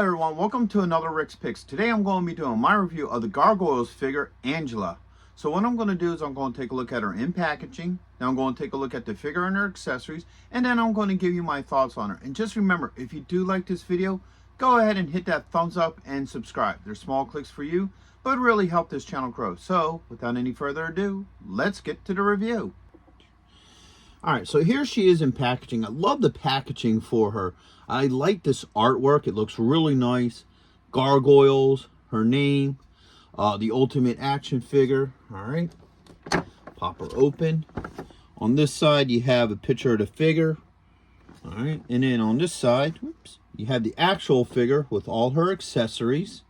everyone, welcome to another Rick's Picks. Today I'm going to be doing my review of the Gargoyles figure, Angela. So what I'm going to do is I'm going to take a look at her in packaging, then I'm going to take a look at the figure and her accessories, and then I'm going to give you my thoughts on her. And just remember, if you do like this video, go ahead and hit that thumbs up and subscribe. They're small clicks for you, but really help this channel grow. So without any further ado, let's get to the review. Alright, so here she is in packaging. I love the packaging for her. I like this artwork. It looks really nice. Gargoyles, her name, the ultimate action figure. Alright, pop her open. On this side, you have a picture of the figure. Alright, and then on this side, whoops, you have the actual figure with all her accessories.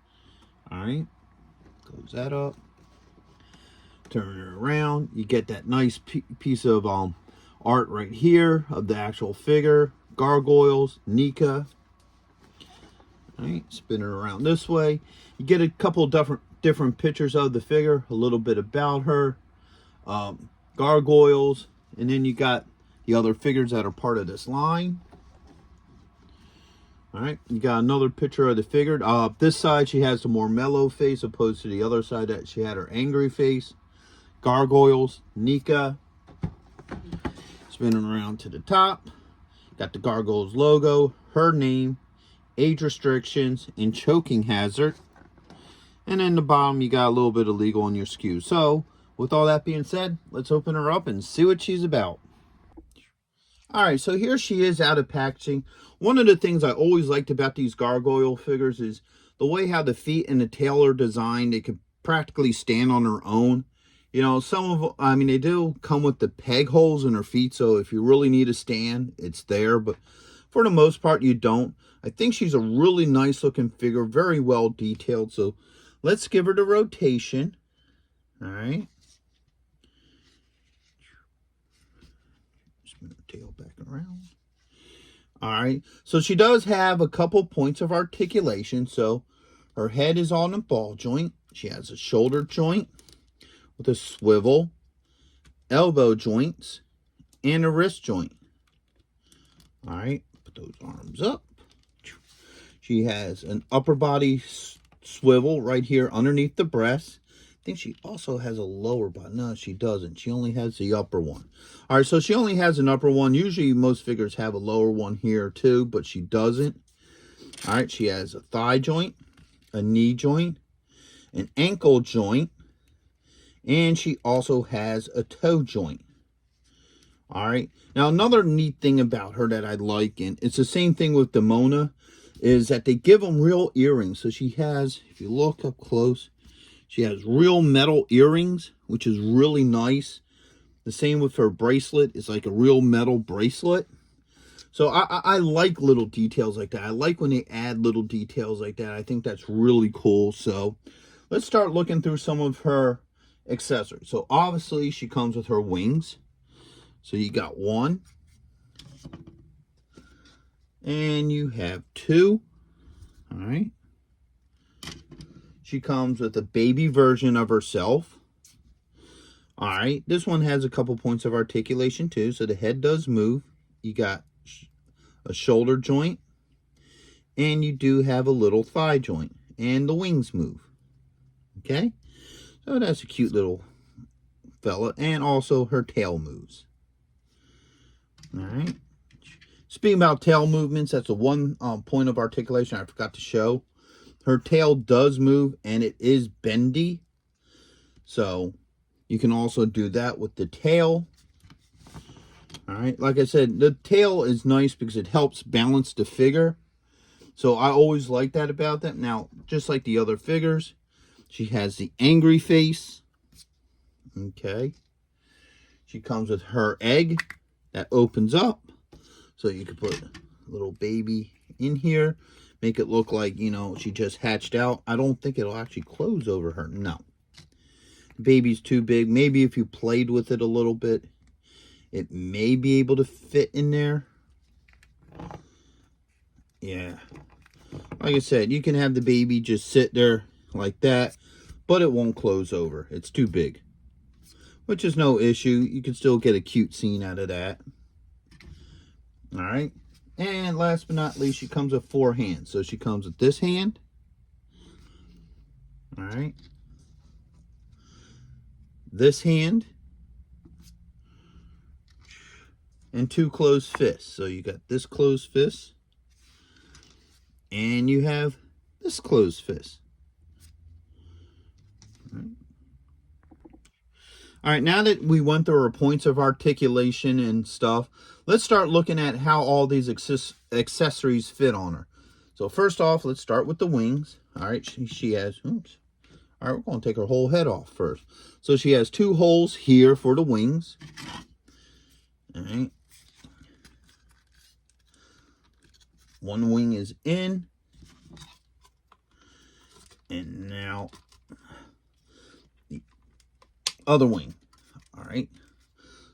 Alright, close that up. Turn her around. You get that nice piece of art right here of the actual figure, Gargoyles, NECA. All right, spin it around this way. You get a couple different pictures of the figure, a little bit about her, Gargoyles, and then you got the other figures that are part of this line. All right, you got another picture of the figure. This side she has the more mellow face, opposed to the other side that she had her angry face. Gargoyles, NECA. Spinning around to the top, got the Gargoyles logo, her name, age restrictions, and choking hazard. And then the bottom, you got a little bit of legal on your SKU. So, with all that being said, let's open her up and see what she's about. Alright, so here she is out of packaging. One of the things I always liked about these Gargoyle figures is the way how the feet and the tail are designed. They could practically stand on their own. You know, some of them, I mean, they do come with the peg holes in her feet, so if you really need a stand, it's there. But for the most part, you don't. I think she's a really nice looking figure, very well detailed. So let's give her the rotation. All right. Spin her tail back around. All right. So she does have a couple points of articulation. So her head is on a ball joint. She has a shoulder joint with a swivel, elbow joints, and a wrist joint. All right, put those arms up. She has an upper body swivel right here underneath the breast. I think she also has a lower body. No, she doesn't. She only has the upper one. All right, so she only has an upper one. Usually most figures have a lower one here too, but she doesn't. All right, she has a thigh joint, a knee joint, an ankle joint, and she also has a toe joint. All right. Now, another neat thing about her that I like, and it's the same thing with the Mona, is that they give them real earrings. So she has, if you look up close, she has real metal earrings, which is really nice. The same with her bracelet. It's like a real metal bracelet. So I like little details like that. I like when they add little details like that. I think that's really cool. So let's start looking through some of her accessories. So obviously she comes with her wings. So you got one, and you have two. All right. She comes with a baby version of herself. All right. This one has a couple points of articulation too. So the head does move. You got a shoulder joint, and you do have a little thigh joint, and the wings move. Okay. So that's a cute little fella. And also her tail moves. Alright. Speaking about tail movements, that's a one point of articulation I forgot to show. Her tail does move and it is bendy. So you can also do that with the tail. Alright. Like I said, the tail is nice because it helps balance the figure. So I always like that about that. Now, just like the other figures, she has the angry face. Okay. She comes with her egg that opens up. So you can put a little baby in here. Make it look like, you know, she just hatched out. I don't think it'll actually close over her. No. The baby's too big. Maybe if you played with it a little bit, it may be able to fit in there. Yeah. Like I said, you can have the baby just sit there like that, but it won't close over. It's too big. Which is no issue. You can still get a cute scene out of that. Alright. And last but not least, she comes with 4 hands. So she comes with this hand. All right. This hand. And 2 closed fists. So you got this closed fist. And you have this closed fist. All right, now that we went through our points of articulation and stuff, let's start looking at how all these accessories fit on her. So first off, let's start with the wings. All right, she has, oops. All right, we're going to take her whole head off first. So she has 2 holes here for the wings. All right. One wing is in. And now the other wing. All right.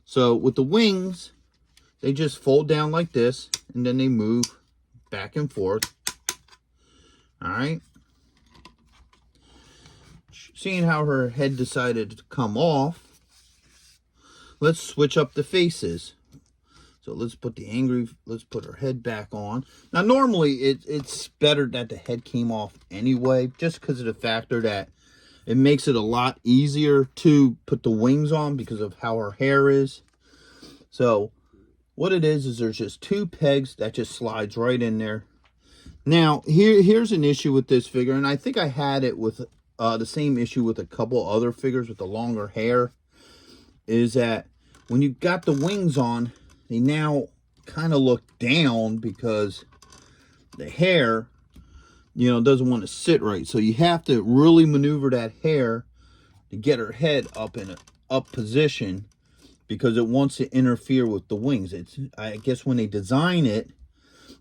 So with the wings, they just fold down like this, and then they move back and forth. All right. Seeing how her head decided to come off, let's switch up the faces. So let's put let's put her head back on. Now, normally it's better that the head came off anyway, just because of the factor that it makes it a lot easier to put the wings on because of how her hair is. So what it is there's just 2 pegs that just slides right in there. Now, here's an issue with this figure, and I think I had it with the same issue with a couple other figures with the longer hair, is that when you got the wings on, they now kind of look down because the hair, you know, doesn't want to sit right. So you have to really maneuver that hair to get her head up in a up position because it wants to interfere with the wings. I guess when they designed it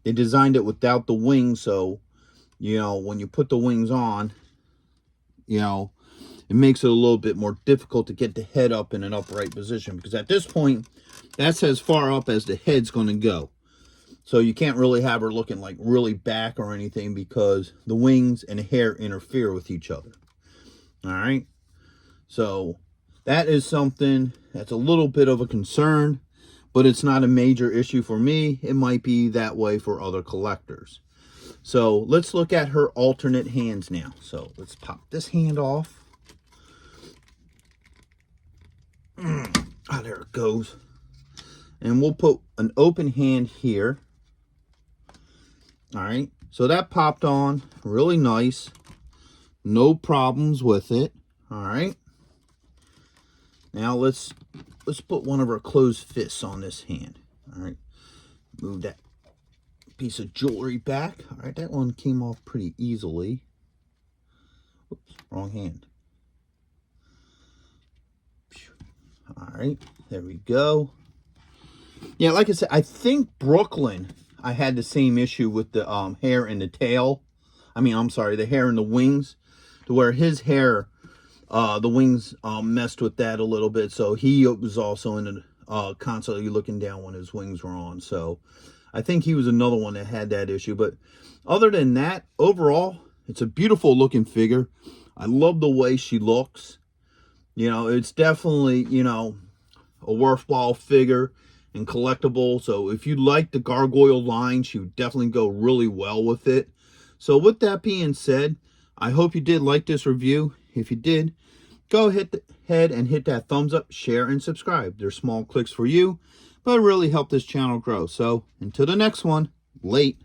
without the wings. So, you know, when you put the wings on, you know, it makes it a little bit more difficult to get the head up in an upright position, because at this point, that's as far up as the head's going to go. So you can't really have her looking like really back or anything because the wings and the hair interfere with each other. All right. So that is something that's a little bit of a concern, but it's not a major issue for me. It might be that way for other collectors. So let's look at her alternate hands now. So let's pop this hand off. There it goes. And we'll put an open hand here. All right. So that popped on really nice. No problems with it. All right. Now let's put one of our closed fists on this hand. All right. Move that piece of jewelry back. All right. That one came off pretty easily. Oops, wrong hand. All right. There we go. Yeah, like I said, I think Brooklyn, I had the same issue with the hair and the tail. I'm sorry, the hair and the wings, to where his hair, the wings messed with that a little bit. So he was also in constantly looking down when his wings were on. So I think he was another one that had that issue. But other than that, overall, it's a beautiful looking figure. I love the way she looks. You know, it's definitely, you know, a worthwhile figure and collectible. So if you like the Gargoyle line, she would definitely go really well with it. So with that being said, I hope you did like this review. If you did, go ahead and hit that thumbs up, share, and subscribe. They're small clicks for you, but it really help this channel grow. So until the next one, late.